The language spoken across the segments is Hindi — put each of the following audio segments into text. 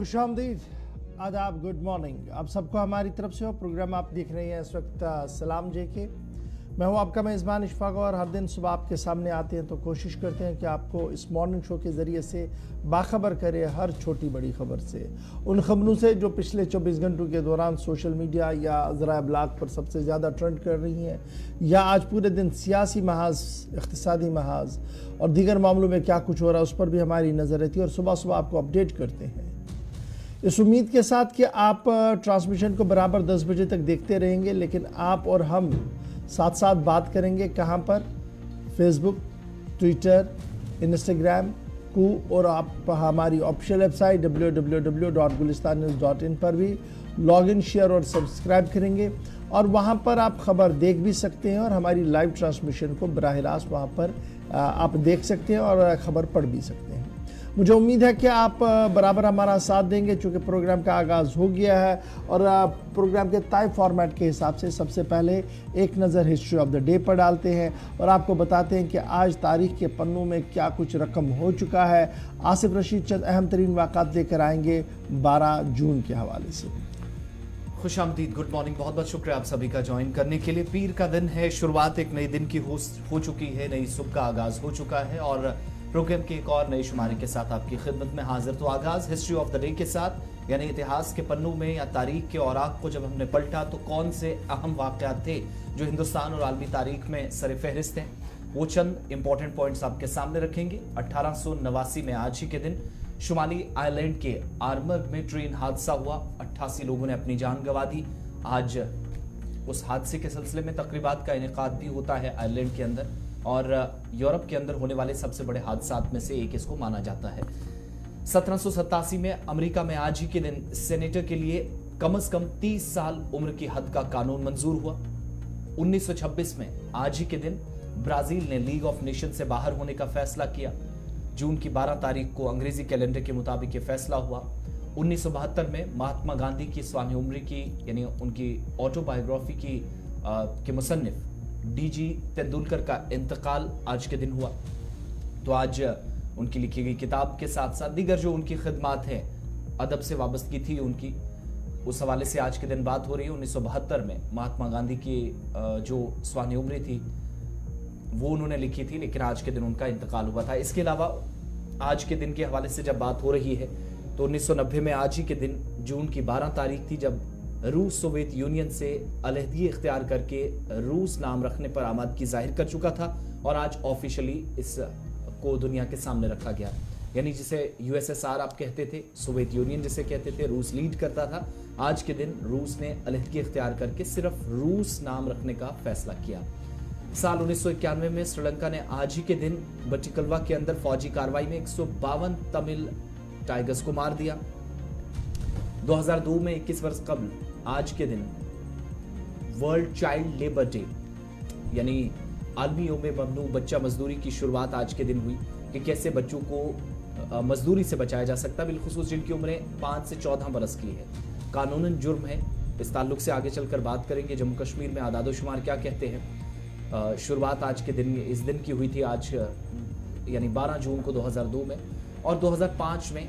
खुशामदीद, आदाब, गुड मॉर्निंग आप सबको हमारी तरफ से। और प्रोग्राम आप देख रहे हैं इस वक्त सलाम जेके। मैं हूं आपका मेज़बान इशफाक और हर दिन सुबह आपके सामने आते हैं तो कोशिश करते हैं कि आपको इस मॉर्निंग शो के ज़रिए से बाखबर करें हर छोटी बड़ी खबर से, उन खबरों से जो पिछले 24 घंटों के दौरान सोशल मीडिया या ज़राए अबलाग पर सबसे ज़्यादा ट्रेंड कर रही हैं, या आज पूरे दिन सियासी महाज, इक़्तिसादी महाज और दीगर मामलों में क्या कुछ हो रहा है उस पर भी हमारी नज़र रहती है और सुबह सुबह आपको अपडेट करते हैं। इस उम्मीद के साथ कि आप ट्रांसमिशन को बराबर 10 बजे तक देखते रहेंगे, लेकिन आप और हम साथ साथ बात करेंगे कहाँ पर, फेसबुक, ट्विटर, इंस्टाग्राम को, और आप हमारी ऑफिशियल वेबसाइट www.gulistannews.in पर भी लॉगिन, शेयर और सब्सक्राइब करेंगे और वहाँ पर आप खबर देख भी सकते हैं और हमारी लाइव ट्रांसमिशन को बराह रास्त वहाँ पर आप देख सकते हैं और खबर पढ़ भी सकते हैं। मुझे उम्मीद है कि आप बराबर हमारा साथ देंगे चूँकि प्रोग्राम का आगाज़ हो गया है और प्रोग्राम के तय फॉर्मेट के हिसाब से सबसे पहले एक नज़र हिस्ट्री ऑफ द डे पर डालते हैं और आपको बताते हैं कि आज तारीख के पन्नों में क्या कुछ रकम हो चुका है। आसिफ रशीद चंद अहम तरीन वाक़ात लेकर आएंगे 12 जून के हवाले से। खुशामदीद, गुड मॉर्निंग, बहुत बहुत शुक्रिया आप सभी का ज्वाइन करने के लिए। पीर का दिन है, शुरुआत एक नए दिन की हो चुकी है, नई सुबह का आगाज़ हो चुका है और प्रोग्राम के एक और नए शुमारे के साथ आपकी खिदमत में हाजिर। तो आगाज़ हिस्ट्री ऑफ द डे के साथ, यानी इतिहास के पन्नों में या तारीख के औराक को जब हमने पलटा तो कौन से अहम वाक़यात थे जो हिंदुस्तान और आलमी तारीख में सर फहरिस्त हैं, वो चंद इंपॉर्टेंट पॉइंट्स आपके सामने रखेंगे। 1889 में आज ही के दिन शुमाली आइलैंड के आर्मर में ट्रेन हादसा हुआ, 88 लोगों ने अपनी जान गंवा दी। आज उस हादसे के सिलसिले में तकरीबात का इनेकाद भी होता है आइलैंड के अंदर और यूरोप के अंदर होने वाले सबसे बड़े हादसात में से एक इसको माना जाता है। 1787 में अमेरिका में आज ही के दिन सेनेटर के लिए कम से कम 30 साल उम्र की हद का कानून मंजूर हुआ। 1926 में आज ही के दिन ब्राजील ने लीग ऑफ नेशन से बाहर होने का फैसला किया। जून की 12 तारीख को अंग्रेजी कैलेंडर के मुताबिक ये फैसला हुआ। 1972 में महात्मा गांधी की स्वामी उम्री की यानी उनकी ऑटोबायोग्राफी के मुसन्निफ डीजी तेंदुलकर का इंतकाल आज के दिन हुआ। तो आज उनकी लिखी गई किताब के साथ साथ दीगर जो उनकी खिदमात हैं, अदब से वाबस्तगी थी उनकी, उस हवाले से आज के दिन बात हो रही है। 1972 में महात्मा गांधी की जो स्वामी उम्री थी वो उन्होंने लिखी थी, लेकिन आज के दिन उनका इंतकाल हुआ था। इसके अलावा आज के दिन के हवाले से जब बात हो रही है तो 1990 में आज ही के दिन जून की 12 तारीख थी जब रूस सोवियत यूनियन से अलहदगी इख्तियार करके रूस नाम रखने पर आमादगी जाहिर कर चुका था और आज ऑफिशियली इसको दुनिया के सामने रखा गया। यानी जिसे यूएसएसआर आप कहते थे, सोवियत यूनियन जिसे कहते थे, रूस लीड करता था। आज के दिन रूस ने अलहदगी इख्तियार करके सिर्फ रूस नाम रखने का फैसला किया। साल 1991 में श्रीलंका ने आज ही के दिन बटिकलवा के अंदर फौजी कार्रवाई में 152 तमिल टाइगर्स को मार दिया। 2002 में 21 वर्ष कबल आज के दिन वर्ल्ड चाइल्ड लेबर डे यानी आलमी यौम ममनू बच्चा मजदूरी की शुरुआत आज के दिन हुई कि कैसे बच्चों को मजदूरी से बचाया जा सकता है, बिलखुसूस जिनकी उम्रें 5 से 14 बरस की है। कानूनन जुर्म है। इस ताल्लुक से आगे चलकर बात करेंगे। जम्मू कश्मीर में आदादोशुमार क्या कहते हैं। शुरुआत आज के दिन इस दिन की हुई थी आज यानी 12 जून को 2002 में। और 2005 में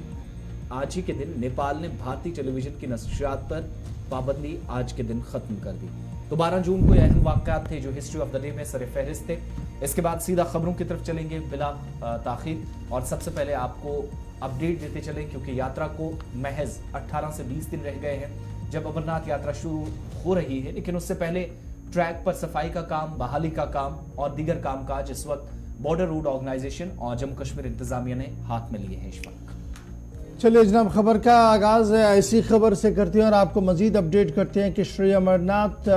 आज ही के दिन नेपाल ने भारतीय टेलीविजन की नशरियात पर पाबंदी आज के दिन खत्म कर दी। तो 12 जून को यह अहम वाक़यात थे जो हिस्ट्री ऑफ द डे में सर फहरिस्त थे। इसके बाद सीधा खबरों की तरफ चलेंगे बिला ताखीर और सबसे पहले आपको अपडेट देते चलें क्योंकि यात्रा को महज 18 से 20 दिन रह गए हैं जब अमरनाथ यात्रा शुरू हो रही है, लेकिन उससे पहले ट्रैक पर सफाई का काम, बहाली का काम और दीगर कामकाज इस वक्त बॉर्डर रोड ऑर्गेनाइजेशन और जम्मू कश्मीर इंतजामिया ने हाथ में लिए हैं। इस वक्त चलिए जनाब, खबर का आगाज़ ऐसी खबर से करते हैं और आपको मजीद अपडेट करते हैं कि श्री अमरनाथ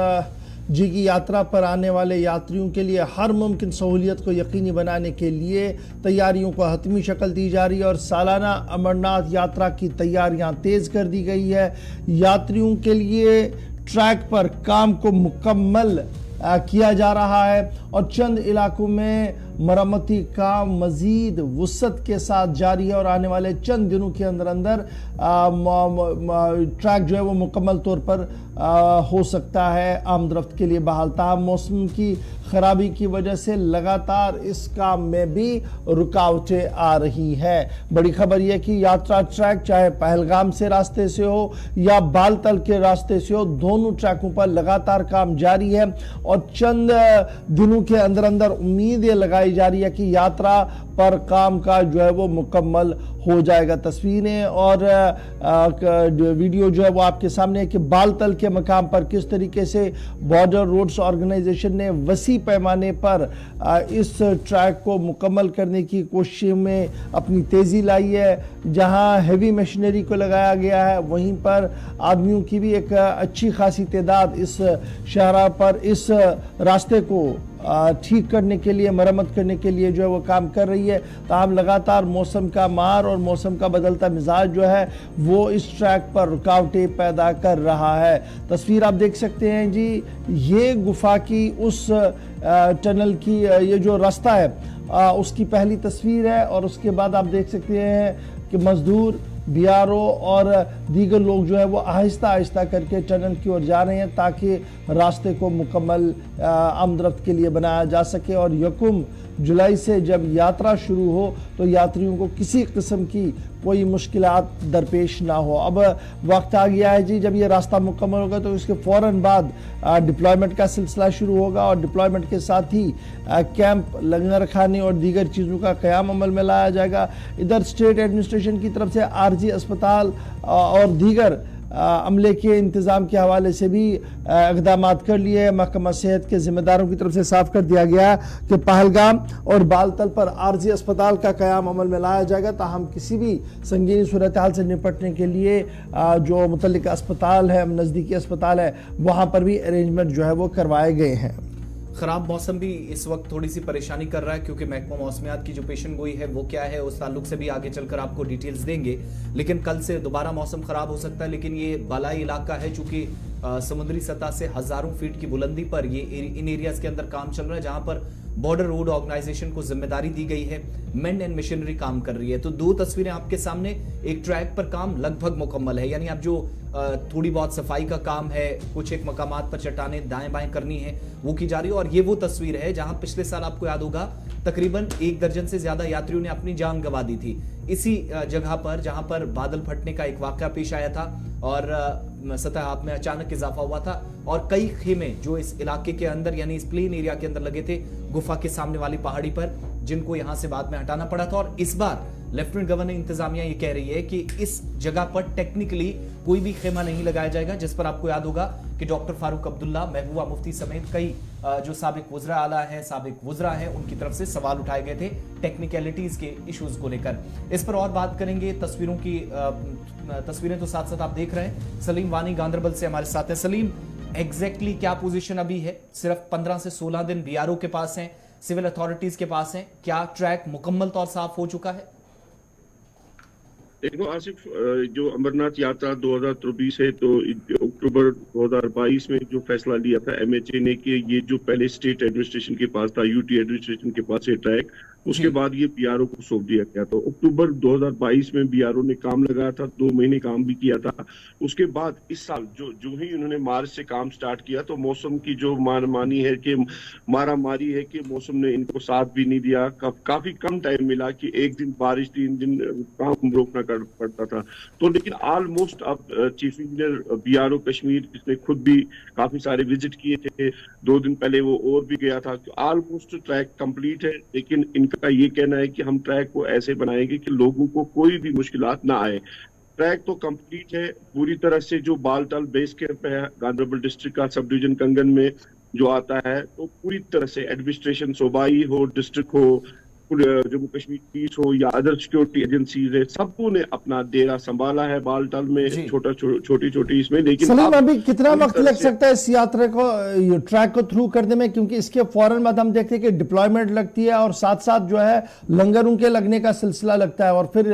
जी की यात्रा पर आने वाले यात्रियों के लिए हर मुमकिन सहूलियत को यकीनी बनाने के लिए तैयारियों को हतमी शक्ल दी जा रही है और सालाना अमरनाथ यात्रा की तैयारियां तेज़ कर दी गई है। यात्रियों के लिए ट्रैक पर काम को मुकम्मल किया जा रहा है और चंद इलाकों में मरम्मती काम मजीद वुसअत के साथ जारी है और आने वाले चंद दिनों के अंदर अंदर ट्रैक जो है वो मुकम्मल तौर पर हो सकता है आमदरफ्त के लिए बहाल। ताहम मौसम की खराबी की वजह से लगातार इस काम में भी रुकावटें आ रही है। बड़ी खबर यह कि यात्रा ट्रैक चाहे पहलगाम से रास्ते से हो या बालतल के रास्ते से हो, दोनों ट्रैकों पर लगातार काम जारी है और चंद दिनों के अंदर अंदर उम्मीद ये लगाई जा रही है कि यात्रा पर काम का जो है वो मुकम्मल हो जाएगा। तस्वीरें और वीडियो जो है वो आपके सामने है कि बालतल के मकाम पर किस तरीके से बॉर्डर रोड्स ऑर्गेनाइजेशन ने वसी पैमाने पर इस ट्रैक को मुकम्मल करने की कोशिश में अपनी तेजी लाई है। जहां हेवी मशीनरी को लगाया गया है, वहीं पर आदमियों की भी एक अच्छी खासी तादाद इस शाहराह पर इस रास्ते को ठीक करने के लिए, मरम्मत करने के लिए जो है वो काम कर रही है। ताहम लगातार मौसम का मार और मौसम का बदलता मिजाज जो है वो इस ट्रैक पर रुकावटें पैदा कर रहा है। तस्वीर आप देख सकते हैं जी, ये गुफा की उस टनल की ये जो रास्ता है उसकी पहली तस्वीर है और उसके बाद आप देख सकते हैं कि मजदूर, बीआरओ और दीगर लोग जो है वो आहिस्ता आहिस्ता करके टनल की ओर जा रहे हैं ताकि रास्ते को मुकम्मल आमदरफ्त के लिए बनाया जा सके और 1 जुलाई से जब यात्रा शुरू हो तो यात्रियों को किसी किस्म की कोई मुश्किलात दरपेश ना हो। अब वक्त आ गया है जी, जब ये रास्ता मुकम्मल होगा तो इसके फ़ौरन बाद डिप्लॉयमेंट का सिलसिला शुरू होगा और डिप्लॉयमेंट के साथ ही कैंप, लंगर खाने और दीगर चीज़ों का क़याम अमल में लाया जाएगा। इधर स्टेट एडमिनिस्ट्रेशन की तरफ से आरजी अस्पताल और दीगर अमले के इंतज़ाम के हवाले से भी इक़दाम कर लिए। महकमा सेहत के ज़िम्मेदारों की तरफ से साफ कर दिया गया कि पहलगाम और बालतल पर आरजी अस्पताल का क़याम अमल में लाया जाएगा। ताहम किसी भी संगीन सूरत हाल से निपटने के लिए जो मुतल्लिक़ अस्पताल है, नज़दीकी अस्पताल है, वहाँ पर भी अरेंजमेंट जो है वो करवाए गए हैं। खराब मौसम भी इस वक्त थोड़ी सी परेशानी कर रहा है क्योंकि महकमा मौसमियात की जो पेशन गोई है वो क्या है उस ताल्लुक से भी आगे चलकर आपको डिटेल्स देंगे। लेकिन कल से दोबारा मौसम खराब हो सकता है, लेकिन ये बालाई इलाका है चूंकि समुद्री सतह से हजारों फीट की बुलंदी पर ये इन एरियाज के अंदर काम चल रहा है जहां पर बॉर्डर रोड ऑर्गेनाइजेशन को जिम्मेदारी दी गई है, मेन एंड मशीनरी काम कर रही है। तो 2 तस्वीरें आपके सामने, एक ट्रैक पर काम लगभग मुकम्मल है, यानी अब जो थोड़ी बहुत सफाई का काम है, कुछ एक मकामात पर चट्टानें दाएं बाएं करनी है वो की जा रही है। और ये वो तस्वीर है जहां पिछले साल आपको याद होगा तकरीबन 1 दर्जन से ज्यादा यात्रियों ने अपनी जान गंवा दी थी इसी जगह पर जहां पर बादल फटने का एक वाकया पेश आया था और सतह आप में अचानक इजाफा हुआ था और कई खेमे जो इस इलाके के अंदर यानी इस प्लेन एरिया के अंदर लगे थे गुफा के सामने वाली पहाड़ी पर, जिनको यहां से बाद में हटाना पड़ा था। और इस बार लेफ्टिनेंट गवर्नर इंतजामिया ये कह रही है कि इस जगह पर टेक्निकली कोई भी खेमा नहीं लगाया जाएगा, जिस पर आपको याद होगा कि डॉक्टर फारूक अब्दुल्ला, महबूबा मुफ्ती समेत कई जो साबिक वुज़रा आला है, साबिक वुज़रा है, उनकी तरफ से सवाल उठाए गए थे टेक्निकलिटीज के इश्यूज को लेकर। इस पर और बात करेंगे। तस्वीरों की तस्वीरें तो साथ साथ आप देख रहे हैं। सलीम वानी गांधरबल से हमारे साथ है। सलीम, एग्जैक्टली क्या पोजीशन अभी है? सिर्फ 15 से 16 दिन बीआरओ के पास हैं, सिविल अथॉरिटीज के पास हैं, क्या ट्रैक मुकम्मल तौर साफ हो चुका है? देखो आसिफ, जो अमरनाथ यात्रा 2024 है तो अक्टूबर 2022 में जो फैसला लिया था एमएचए ने कि ये जो पहले स्टेट एडमिनिस्ट्रेशन के पास था, यूटी एडमिनिस्ट्रेशन के पास है ट्रैक, उसके बाद ये बीआरओ को सौंप दिया गया। तो अक्टूबर 2022 में बीआरओ ने काम लगाया था, 2 महीने काम भी किया था। उसके बाद इस साल जो ही उन्होंने मार्च से काम स्टार्ट किया तो मौसम की जो मानी है कि मारामारी है कि मौसम ने इनको साथ भी नहीं दिया। काफी कम टाइम मिला कि 1 दिन बारिश, 3 दिन काम रोकना पड़ता था। तो लेकिन ऑलमोस्ट अब चीफ इंजीनियर बीआरओ कश्मीर, जिसने खुद भी काफी सारे विजिट किए थे, 2 दिन पहले वो और भी गया था, ऑलमोस्ट ट्रैक कंप्लीट है। लेकिन इनका ये कहना है कि हम ट्रैक को ऐसे बनाएंगे कि लोगों को कोई भी मुश्किलात ना आए। ट्रैक तो कंप्लीट है पूरी तरह से। जो बालतल बेस कैंप है गांधरबल डिस्ट्रिक्ट का, सब डिवीजन कंगन में जो आता है, तो पूरी तरह से एडमिनिस्ट्रेशन, सूबाई हो, डिस्ट्रिक्ट हो, जम्मू कश्मीर पुलिस हो या अदर सिक्योरिटी एजेंसीज है, सबको ने अपना डेरा संभाला है बालतल में, छोटी इसमें। लेकिन सलीम, अभी कितना वक्त लग सकता है इस यात्रा को, ट्रैक को थ्रू करने में? क्योंकि इसके फौरन बाद हम देखते हैं कि डिप्लॉयमेंट लगती है और साथ साथ जो है लंगरों के लगने का सिलसिला लगता है और फिर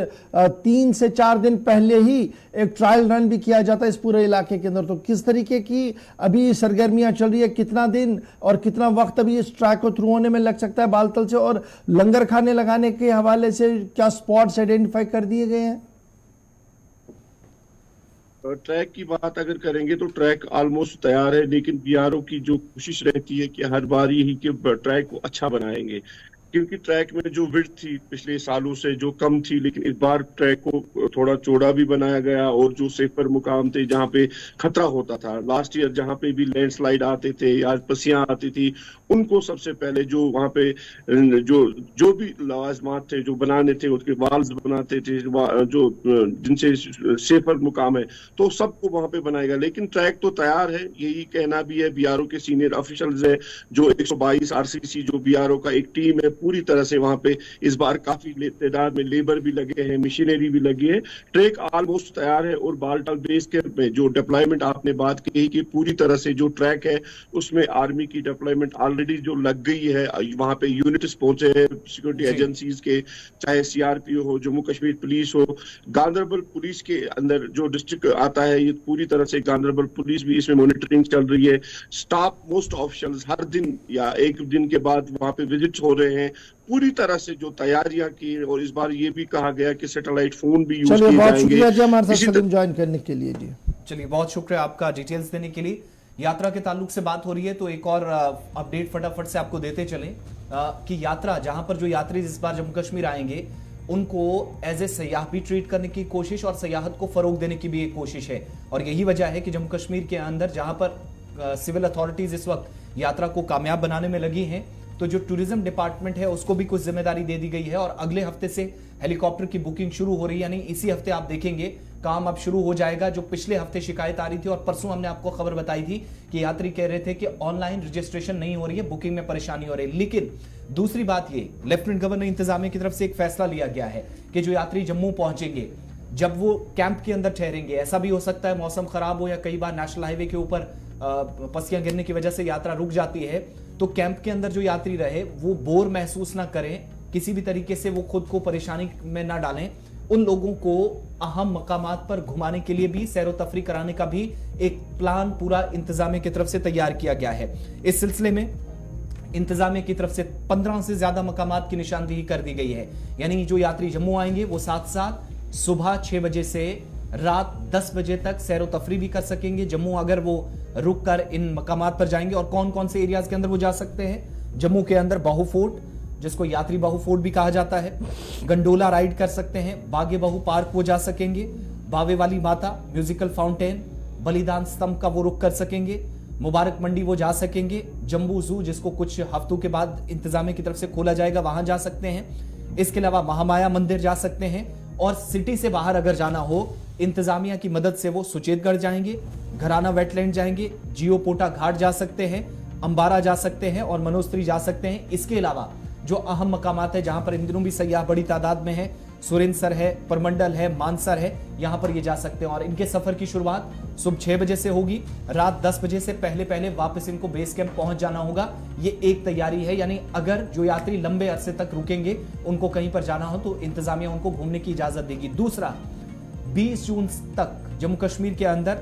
3 से 4 दिन पहले ही एक ट्रायल रन भी किया जाता है इस पूरे इलाके के अंदर। तो किस तरीके की अभी सरगर्मियां चल रही है? कितना दिन और कितना वक्त अभी इस ट्रैक को थ्रू होने में लग सकता है बालतल से? और लंगर खाने लगाने के हवाले से क्या स्पॉट्स आइडेंटिफाई कर दिए गए हैं? ट्रैक की बात अगर करेंगे तो ट्रैक ऑलमोस्ट तैयार है, लेकिन बीआरओ की जो कोशिश रहती है कि हर बार यही कि ट्रैक को अच्छा बनाएंगे, क्योंकि ट्रैक में जो विड्थ थी पिछले सालों से जो कम थी, लेकिन इस बार ट्रैक को थोड़ा चौड़ा भी बनाया गया, और जो सेफर मुकाम थे जहाँ पे खतरा होता था लास्ट ईयर, जहाँ पे भी लैंडस्लाइड आते थे या पसियां आती थी, उनको सबसे पहले जो वहाँ पे जो जो भी लवाजमात थे जो बनाने थे, उसके वाल्स बनाते थे जो जिनसे सेफर मुकाम है, तो सबको वहां पे बनाएगा। लेकिन ट्रैक तो तैयार है, यही कहना भी है बीआरओ के सीनियर ऑफिशियल्स है, जो 122 आरसीसी जो बीआरओ का एक टीम है पूरी तरह से वहां पे इस बार काफी तादाद में लेबर भी लगे हैं, मशीनरी भी लगी है। ट्रैक ऑलमोस्ट तैयार है, और बालटाल बेस कैंप में जो डिप्लॉयमेंट आपने बात की कि पूरी तरह से जो ट्रैक है उसमें आर्मी की डिप्लॉयमेंट ऑलरेडी जो लग गई है, वहां पे यूनिट्स पहुंचे हैं सिक्योरिटी एजेंसीज के, चाहे सीआरपीओ हो, जम्मू कश्मीर पुलिस हो, गांधरबल पुलिस के अंदर जो डिस्ट्रिक्ट आता है, ये पूरी तरह से गांधरबल पुलिस भी इसमें मॉनिटरिंग चल रही है। स्टाफ मोस्ट ऑफिशियल्स हर दिन या एक दिन के बाद वहां पे विजिट हो रहे हैं, पूरी तरह से जो तैयारियां की, और इस बार ये भी कहा गया कि सैटेलाइट फोन भी यूज किए चलिए, बहुत जाएंगे। शुक्रिया जी हमारे साथ सलीम ज्वाइन करने के लिए जी। चलिए, बहुत शुक्रिया आपका डिटेल्स देने के लिए। यात्रा के ताल्लुक से बात हो रही है तो एक और अपडेट फटाफट से आपको देते चले कि यात्रा जहां पर जो यात्री इस बार जम्मू कश्मीर आएंगे उनको एज ए सयाह भी ट्रीट करने की कोशिश और सयाहत को फरोग देने की भी एक कोशिश है। और यही वजह है कि जम्मू कश्मीर के अंदर जहां पर सिविल अथॉरिटीज इस वक्त यात्रा को कामयाब बनाने में लगी हैं, तो जो टूरिज्म डिपार्टमेंट है उसको भी कुछ जिम्मेदारी दे दी गई है और अगले हफ्ते से हेलीकॉप्टर की बुकिंग शुरू हो रही है। यानी इसी हफ्ते आप देखेंगे काम अब शुरू हो जाएगा। जो पिछले हफ्ते शिकायत आ रही थी और परसों हमने आपको खबर बताई थी कि यात्री कह रहे थे कि ऑनलाइन रजिस्ट्रेशन नहीं हो रही है, बुकिंग में परेशानी हो रही है। लेकिन दूसरी बात ये, लेफ्टिनेंट गवर्नर इंतजामिया की तरफ से एक फैसला लिया गया है कि जो यात्री जम्मू पहुंचेंगे, जब वो कैंप के अंदर ठहरेंगे, ऐसा भी हो सकता है मौसम खराब हो या कई बार नेशनल हाईवे के ऊपर पसियां गिरने की वजह से यात्रा रुक जाती है, तो कैंप के अंदर जो यात्री रहे वो बोर महसूस ना करें, किसी भी तरीके से वो खुद को परेशानी में ना डालें। उन लोगों को अहम मकामात पर घुमाने के लिए भी सैरो तफरी कराने का भी एक प्लान पूरा इंतजामिया की तरफ से तैयार किया गया है। इस सिलसिले में इंतजामिया की तरफ से 15 से ज्यादा मकामात की निशानदेही कर दी गई है। यानी जो यात्री जम्मू आएंगे वो साथ साथ सुबह 6 बजे से रात 10 बजे तक सैरो तफरी भी कर सकेंगे जम्मू, अगर वो रुक कर इन मकामात पर जाएंगे। और कौन कौन से एरियाज के अंदर वो जा सकते हैं? जम्मू के अंदर बाहू फोर्ट, जिसको यात्री बाहू फोर्ट भी कहा जाता है, गंडोला राइड कर सकते हैं, बागे बाहू पार्क वो जा सकेंगे, बावे वाली माता, म्यूजिकल फाउंटेन, बलिदान स्तंभ का वो रुक कर सकेंगे, मुबारक मंडी वो जा सकेंगे, जम्बू जू जिसको कुछ हफ्तों के बाद इंतजामिया की तरफ से खोला जाएगा वहां जा सकते हैं। इसके अलावा महामाया मंदिर जा सकते हैं। और सिटी से बाहर अगर जाना हो इंतजामिया की मदद से वो सुचेतगढ़ जाएंगे, घराना वेटलैंड जाएंगे, जियो पोटा घाट जा सकते हैं, अंबारा जा सकते हैं और मनोस्त्री जा सकते हैं। इसके अलावा जो अहम मकामात है जहां पर इन दिनों भी सयाह बड़ी तादाद में है, सुरेंद्र है, परमंडल है, मानसर है, यहां पर ये जा सकते हैं। और इनके सफर की शुरुआत सुबह 6 बजे से होगी, रात 10 बजे से पहले पहले वापस इनको बेस कैंप पहुंच जाना होगा। ये एक तैयारी है, यानी अगर जो यात्री लंबे अरसे तक रुकेंगे, उनको कहीं पर जाना हो तो इंतजामिया उनको घूमने की इजाजत देगी। दूसरा, 20 जून तक जम्मू कश्मीर के अंदर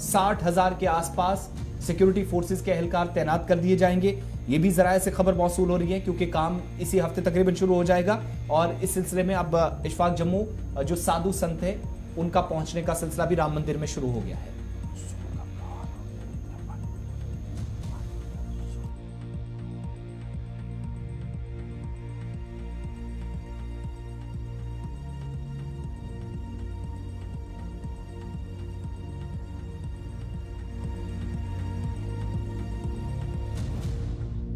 60,000 के आसपास सिक्योरिटी फोर्सेस के एहलकार तैनात कर दिए जाएंगे। ये भी जराये से खबर मौसूल हो रही है क्योंकि काम इसी हफ्ते तकरीबन शुरू हो जाएगा। और इस सिलसिले में अब इशफाक जम्मू जो साधु संत है उनका पहुंचने का सिलसिला भी राम मंदिर में शुरू हो गया है।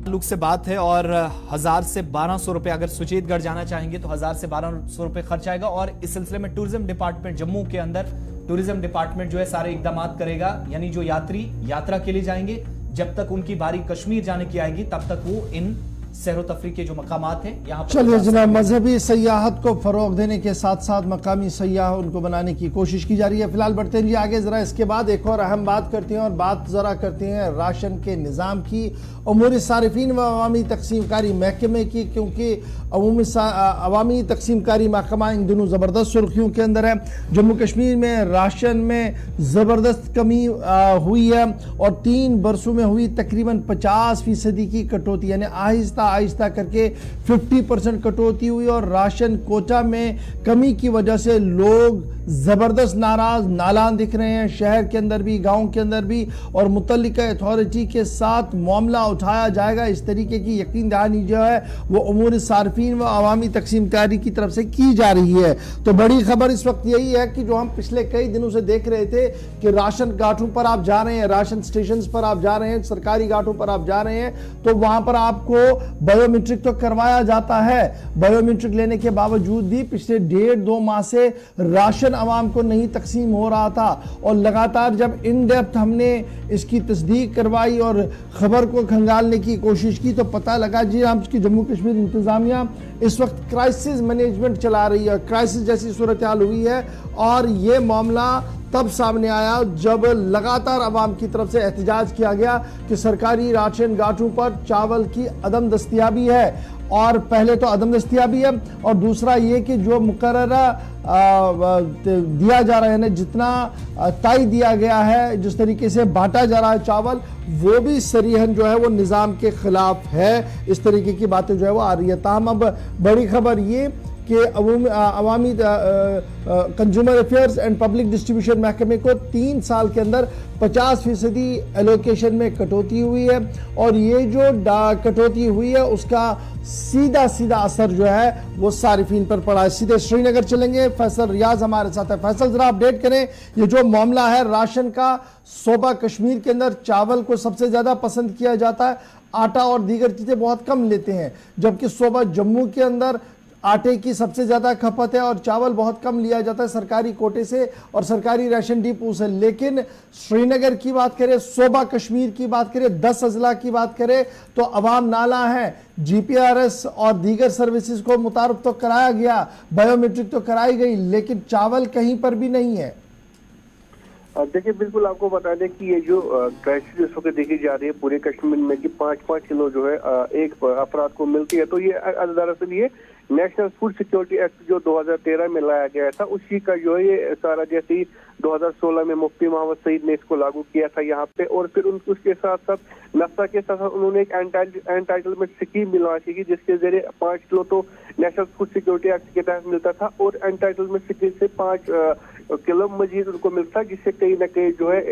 ताल्लुक से बात है और 1000 से 1200 रुपए अगर सुचेतगढ़ जाना चाहेंगे तो 1000 से 1200 रुपए खर्च आएगा। और इस सिलसिले में टूरिज्म डिपार्टमेंट जम्मू के अंदर टूरिज्म डिपार्टमेंट जो है सारे इकदाम करेगा। यानी जो यात्री यात्रा के लिए जाएंगे, जब तक उनकी बारी कश्मीर जाने की आएगी तब तक वो इन सैरो तफरी के जो मकामात हैं यहाँ पर। चलिए जनाब, मजहबी सयाहत को फरोग देने के साथ साथ मकामी सयाह उनको बनाने की कोशिश की जा रही है। फिलहाल बढ़ते हैं जी आगे जरा। इसके बाद एक और अहम बात करते हैं और बात जरा करते हैं राशन के निज़ाम की, अमूरी सारिफीन व अवामी तकसीमकारी महकमे की, क्योंकि अवामी तकसीमकारी महकमा इन दिनों ज़बरदस्त सुर्खियों के अंदर है। जम्मू कश्मीर में राशन में ज़बरदस्त कमी हुई है और 3 बरसों में हुई तकरीबन 50% की कटौती, यानी आहिस्ता आहिस्ता करके 50% कटौती हुई और राशन कोटा में कमी की वजह से लोग जबरदस्त नाराज नालान दिख रहे हैं, शहर के अंदर भी, गांव के अंदर भी, और मुतल्लिका अथॉरिटी के साथ मामला उठाया जाएगा। इस तरीके की यकीन दहानी जो है वो उमूर सार्फिन व अवामी तकसीमकारी की तरफ से की जा रही है। तो बड़ी खबर इस वक्त यही है कि जो हम पिछले कई दिनों से देख रहे थे कि राशन गांठों पर आप जा रहे हैं, राशन स्टेशन पर आप जा रहे हैं, सरकारी गांठों पर आप जा रहे हैं, तो वहां पर आपको बायोमेट्रिक तो करवाया जाता है। बायोमेट्रिक लेने के बावजूद भी पिछले 1.5-2 माह से राशन आवाम को नहीं तकसीम हो रहा था। और लगातार जब इन डेप्थ हमने इसकी तस्दीक करवाई और खबर को खंगालने की कोशिश की तो पता लगा जी हम की जम्मू कश्मीर इंतजामिया इस वक्त क्राइसिस मैनेजमेंट चला रही है, क्राइसिस जैसी सूरत हाल हुई है। और ये मामला तब सामने आया जब लगातार अवाम की तरफ से एहतजाज किया गया कि सरकारी राशन गांठों पर चावल की अदम दस्तयाबी है। और पहले तो अदम दस्तयाबी है और दूसरा ये कि जो मुकर्ररा दिया जा रहा है ना, जितना तय दिया गया है, जिस तरीके से बांटा जा रहा है चावल, वो भी सरीहन जो है वो निज़ाम के खिलाफ है। इस तरीके की बातें जो है वो आ रही है। ताहम अब बड़ी खबर ये कि अवामी consumer affairs and public distribution महकमे को 3 साल के अंदर 50% एलोकेशन में कटौती हुई है। और ये जो कटौती हुई है उसका सीधा असर जो है वो सारिफीन पर पड़ा है। सीधे श्रीनगर चलेंगे, फैसल रियाज हमारे साथ है। फैसल जरा अपडेट करें, ये जो मामला है राशन का, सूबा कश्मीर के अंदर चावल को सबसे ज्यादा पसंद किया जाता है, आटा और दीगर चीजें बहुत कम लेते हैं, जबकि सूबा जम्मू के अंदर आटे की सबसे ज्यादा खपत है और चावल बहुत कम लिया जाता है सरकारी कोटे से और सरकारी राशन डिपो से। लेकिन श्रीनगर की बात करें, सूबा कश्मीर की बात करें, 10 अजला की बात करें तो अवाम नाला है। जीपीआरएस और दीगर सर्विसेज को मुतारफ तो कराया गया, बायोमेट्रिक तो कराई गई, लेकिन चावल कहीं पर भी नहीं है। देखिए, बिल्कुल आपको बता दें कि ये जो क्राइसिस इस वक्त देखी जा रही है पूरे कश्मीर में कि 5-5 किलो जो है एक अफराद को मिलती है, तो ये दरअसल ये नेशनल फूड सिक्योरिटी एक्ट जो 2013 में लाया गया था उसी का जो है ये सारा, जैसे ही 2016 में मुफ्ती मोहम्मद सईद ने इसको लागू किया था यहाँ पे, और फिर उसके साथ साथ नफ्ता के साथ उन्होंने एक एंटाइटलमेंट स्कीम भी लॉन्च की जिसके जरिए 5 किलो तो नेशनल फूड सिक्योरिटी एक्ट के तहत मिलता था और एंटाइटलमेंट स्कीम से 5 किलो मजीद उनको मिलता, जिससे कहीं ना कहीं जो है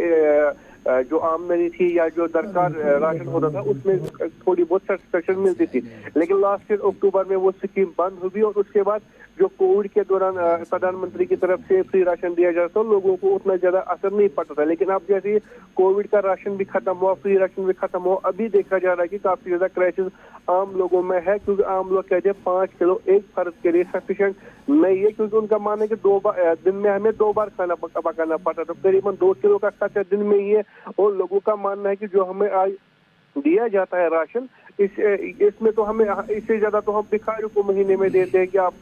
जो आमदनी थी या जो दरकार राशन होता था उसमें थोड़ी बहुत सेटिस्फेक्शन मिलती थी। लेकिन लास्ट ईयर अक्टूबर में वो स्कीम बंद हुई और उसके बाद जो कोविड के दौरान प्रधानमंत्री की तरफ से फ्री राशन दिया जाता था, लोगों को उतना ज्यादा असर नहीं पड़ता था। लेकिन अब जैसे कोविड का राशन भी खत्म हुआ, फ्री राशन भी खत्म हुआ, अभी देखा जा रहा है कि काफी ज्यादा क्राइसिस आम लोगों में है, क्योंकि आम लोग कहते हैं 5 किलो एक फर्द के लिए सफिशिएंट नहीं है, क्योंकि उनका मानना है कि 2 बार दिन में हमें 2 बार खाना पकाना पड़ता, तो करीबन 2 किलो का खर्चा दिन में ही है। और लोगों का मानना है कि जो हमें आज दिया जाता है राशन, इसमें तो हमें इससे ज्यादा तो हम भिखारियों को महीने में देते हैं कि आप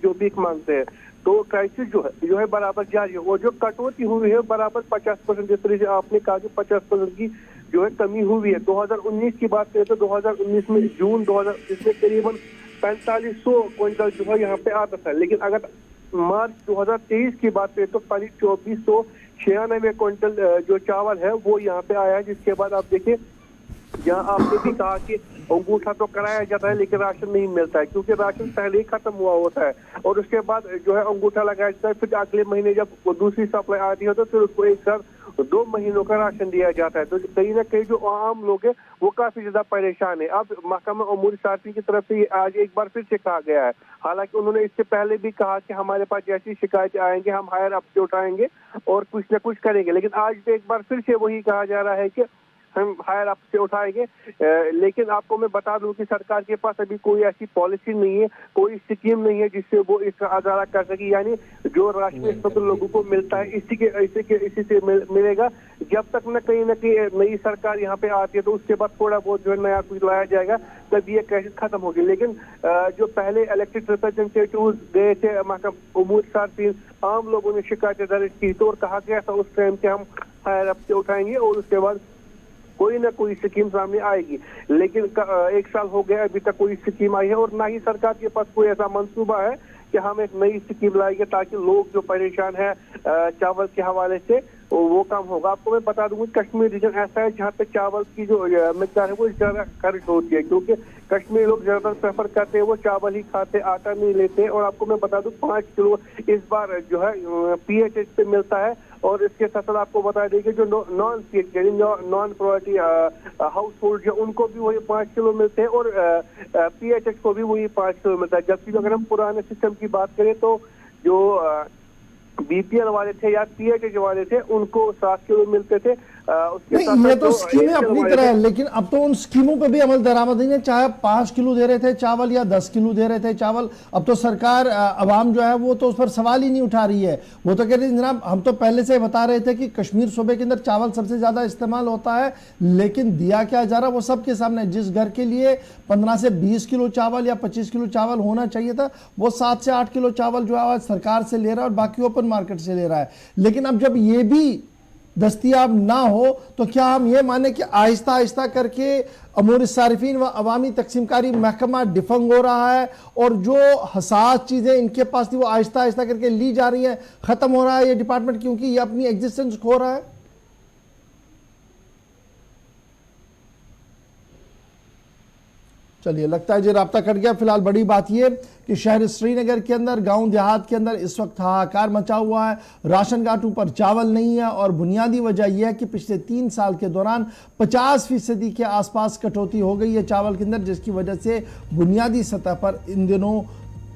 जो भीख मांगते हैं। तो क्राइसिस जो है बराबर जारी है। और जो कटौती हुई है बराबर 50%, जिस तरह से आपने कहा कि 50% की जो है कमी हुई है। 2019 की बात करें तो 2019 में जून 2000 इसमें करीबन 4500 क्विंटल जो है यहाँ पे आता था, लेकिन अगर मार्च 2023 की बात करें तो 2496 क्विंटल जो चावल है वो यहाँ पे आया है। जिसके बाद आप देखिए, जहाँ आपने भी कहा कि अंगूठा तो कराया जाता है लेकिन राशन नहीं मिलता है, क्योंकि राशन पहले ही खत्म हुआ होता है और उसके बाद जो है अंगूठा लगाया जाता है। फिर अगले महीने जब वो दूसरी सप्लाई आती है तो फिर उसको एक साथ 2 महीनों का राशन दिया जाता है। तो कहीं ना कहीं जो आम लोग हैं वो काफी ज्यादा परेशान है। अब महकमा उमूर सार्फिन की तरफ से आज एक बार फिर से कहा गया है, हालांकि उन्होंने इससे पहले भी कहा कि हमारे पास जैसी शिकायतें आएंगे हम हायर अप से उठाएंगे और कुछ न कुछ करेंगे, लेकिन आज भी एक बार फिर से वही कहा जा रहा है कि हम हायर अप से उठाएंगे। लेकिन आपको मैं बता दूं कि सरकार के पास अभी कोई ऐसी पॉलिसी नहीं है, कोई स्कीम नहीं है जिससे वो इसका अदारा कर सके। यानी जो राशन इस वक्त लोगों को मिलता है इसी से मिलेगा। जब तक न कहीं नई सरकार यहाँ पे आती है तो उसके बाद थोड़ा बहुत जो है नया कुछ लाया जाएगा, तब ये क्राइसिस खत्म होगी। लेकिन जो पहले इलेक्टेड रिप्रेजेंटेटिव गए थे महकमा उमूर सार्फिन, आम लोगों ने शिकायतें दर्ज की तो और कहा गया था उस टाइम के हम हायर अप से उठाएंगे और उसके बाद कोई ना कोई स्कीम सामने आएगी। लेकिन 1 साल हो गया, अभी तक कोई स्कीम आई है और ना ही सरकार के पास कोई ऐसा मंसूबा है कि हम एक नई स्कीम लाएंगे ताकि लोग जो परेशान है चावल के हवाले से वो काम होगा। आपको मैं बता दूंगा कश्मीर रीजन ऐसा है जहाँ पे चावल की जो मिकदार है वो ज्यादा खर्च होती है, क्योंकि कश्मीरी लोग ज्यादातर प्रेफर करते हैं वो चावल ही खाते, आटा नहीं लेते। और आपको मैं बता दूं 5 किलो इस बार जो है PHH पे मिलता है। और इसके साथ साथ आपको बता दें कि जो नॉन PHH यानी नॉन प्रायोरिटी हाउस होल्ड जो उनको भी वही 5 किलो मिलते हैं और PHH को भी वही 5 किलो मिलता है। जबकि अगर हम पुराने सिस्टम की बात करें तो जो BPL वाले थे या PHH वाले थे उनको 7 किलो मिलते थे। उसके नहीं, साथ ये साथ तो जो स्कीमें अपनी तरह है, लेकिन अब तो उन स्कीमों पे भी अमल दरामद नहीं है। चाहे 5 किलो दे रहे थे चावल या 10 किलो दे रहे थे चावल, अब तो सरकार अवाम जो है वो तो उस पर सवाल ही नहीं उठा रही है। वो तो कह रही है जनाब हम तो पहले से बता रहे थे कि कश्मीर सूबे के अंदर चावल सबसे ज्यादा इस्तेमाल होता है, लेकिन दिया क्या जा रहा वो सबके सामने। जिस घर के लिए 15 से 20 किलो चावल या 25 किलो चावल होना चाहिए था वो 7 से 8 किलो चावल जो है सरकार से ले रहा है और बाकी ओपन मार्केट से ले रहा है। लेकिन अब जब ये भी दस्तयाब ना हो तो क्या हम ये माने कि आहिस्ता आहिस्ता करके अमूर सारिफीन व अवामी तकसीमकारी महकमा डिफंग हो रहा है और जो हसास चीज़ें इनके पास थी वो आहिस्ता आहिस्ता करके ली जा रही हैं, ख़त्म हो रहा है ये डिपार्टमेंट क्योंकि ये अपनी एग्जिस्टेंस खो रहा है? चलिए, लगता है जी राब्ता कट गया। फिलहाल बड़ी बात यह कि शहर श्रीनगर के अंदर गांव देहात के अंदर इस वक्त हाहाकार मचा हुआ है। राशन कार्डों पर चावल नहीं है और बुनियादी वजह यह है कि पिछले 3 साल के दौरान 50% के आसपास कटौती हो गई है चावल के अंदर, जिसकी वजह से बुनियादी सतह पर इन दिनों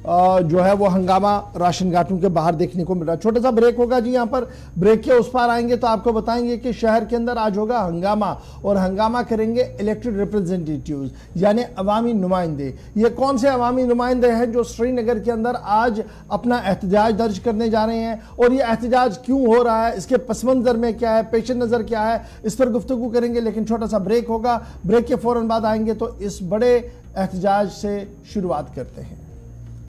जो है वो हंगामा राशन घाटों के बाहर देखने को मिल रहा है। छोटा सा ब्रेक होगा जी, यहाँ पर ब्रेक के उस पार आएंगे तो आपको बताएंगे कि शहर के अंदर आज होगा हंगामा और हंगामा करेंगे इलेक्टेड रिप्रेजेंटेटिव्स यानी अवामी नुमाइंदे। ये कौन से अवामी नुमाइंदे हैं जो श्रीनगर के अंदर आज अपना एहतजाज दर्ज करने जा रहे हैं और ये एहतजाज क्यों हो रहा है, इसके पस मंजर में क्या है, पेश नज़र क्या है, इस पर गुफ्तगू करेंगे। लेकिन छोटा सा ब्रेक होगा, ब्रेक के फौरन बाद आएंगे तो इस बड़े एहतजाज से शुरुआत करते हैं।